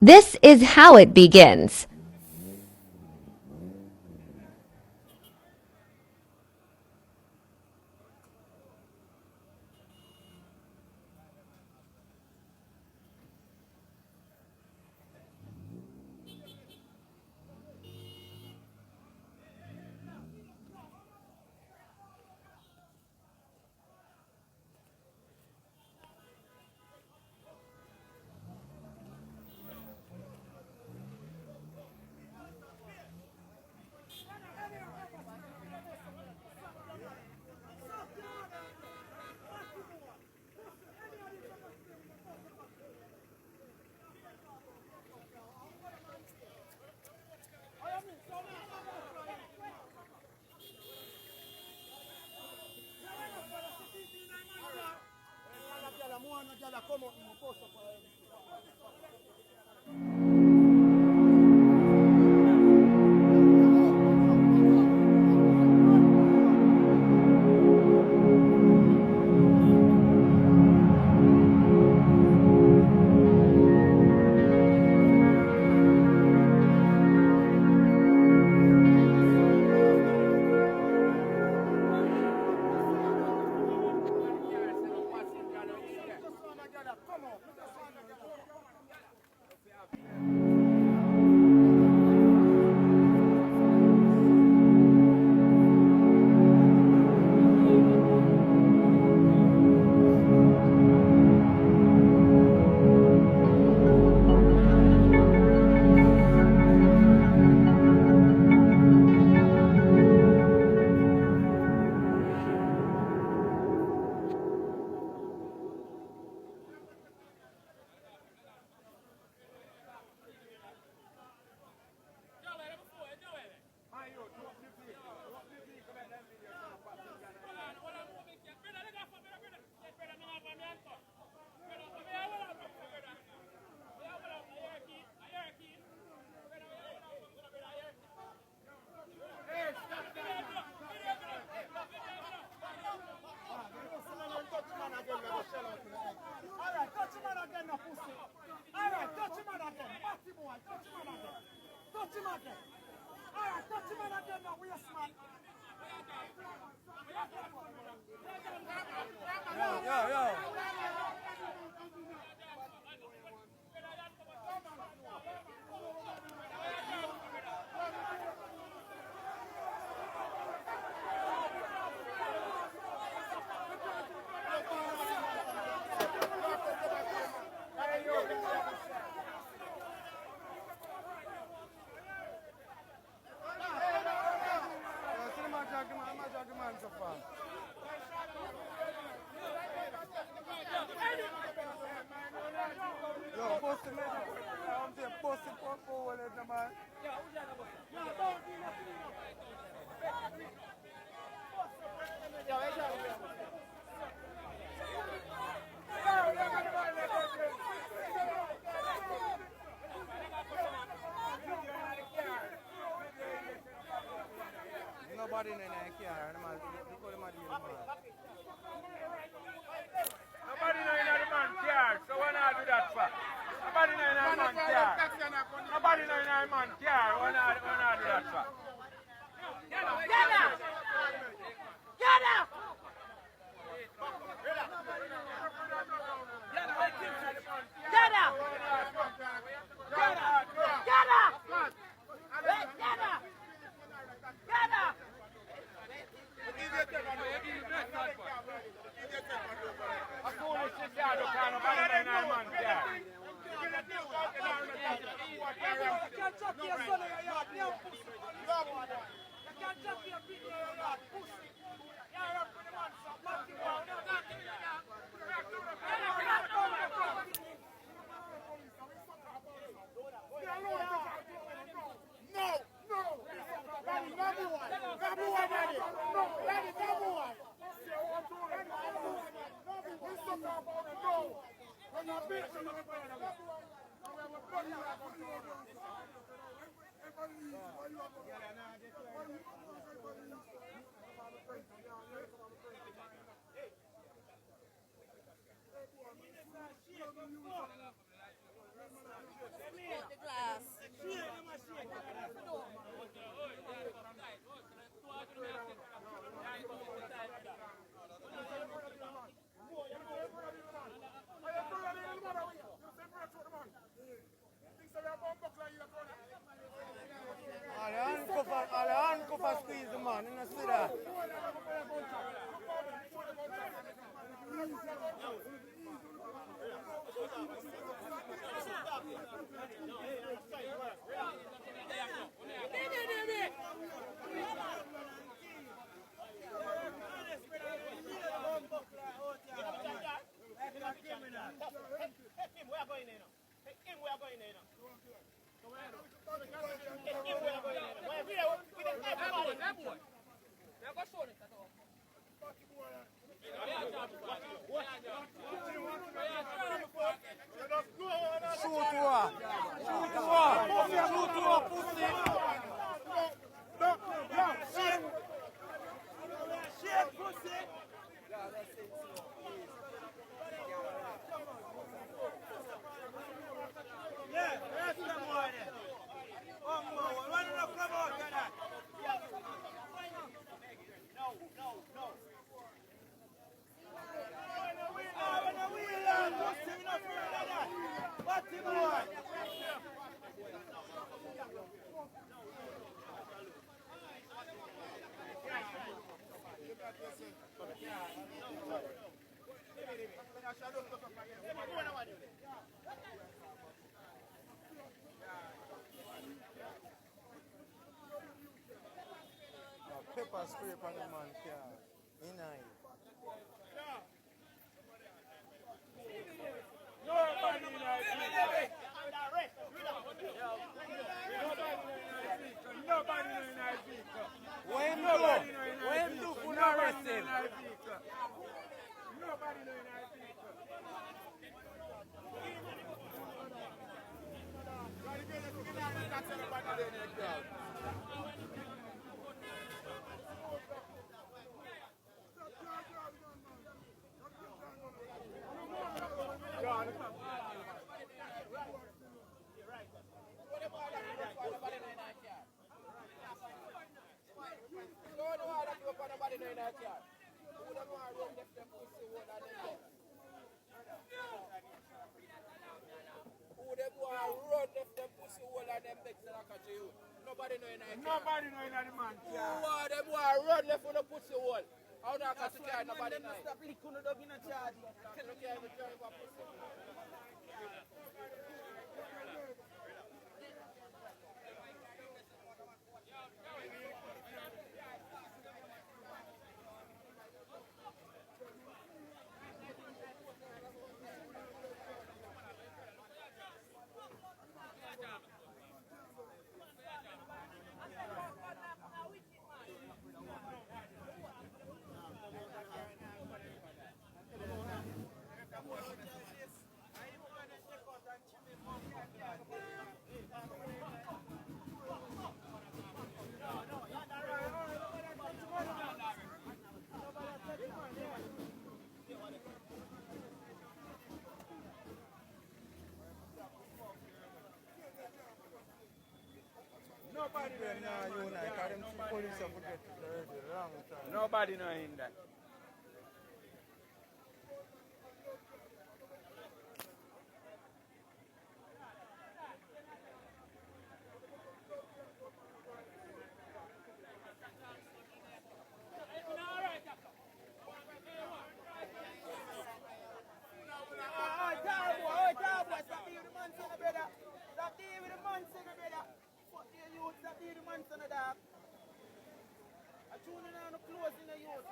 This is how it begins. Nobody in there care. Nobody in the man care. So why not do that for? Nobody in the man care. Nobody in the man care. Why not do that for? Get out! Get out! Get out! Get out! Get out! Get out! Get out! A foolish shit, yeah, don't care. Nobody in the man care. on, you know see that. Pepper spray on the man car. In it. Nobody in our vehicle. Nobody in our vehicle. When do for arrest him? Nobody in our vehicle. Nobody know in the man. Who are them who are run left for the pussy hole? How that can secure nobody know? Stop licking the dog in a charge. Look here, look here, look pussy. Nobody know in Nah, you know, because them police have forget already long time. Nobody know in that. Stop the man, son of dog. I tune in on the clothes in the youth.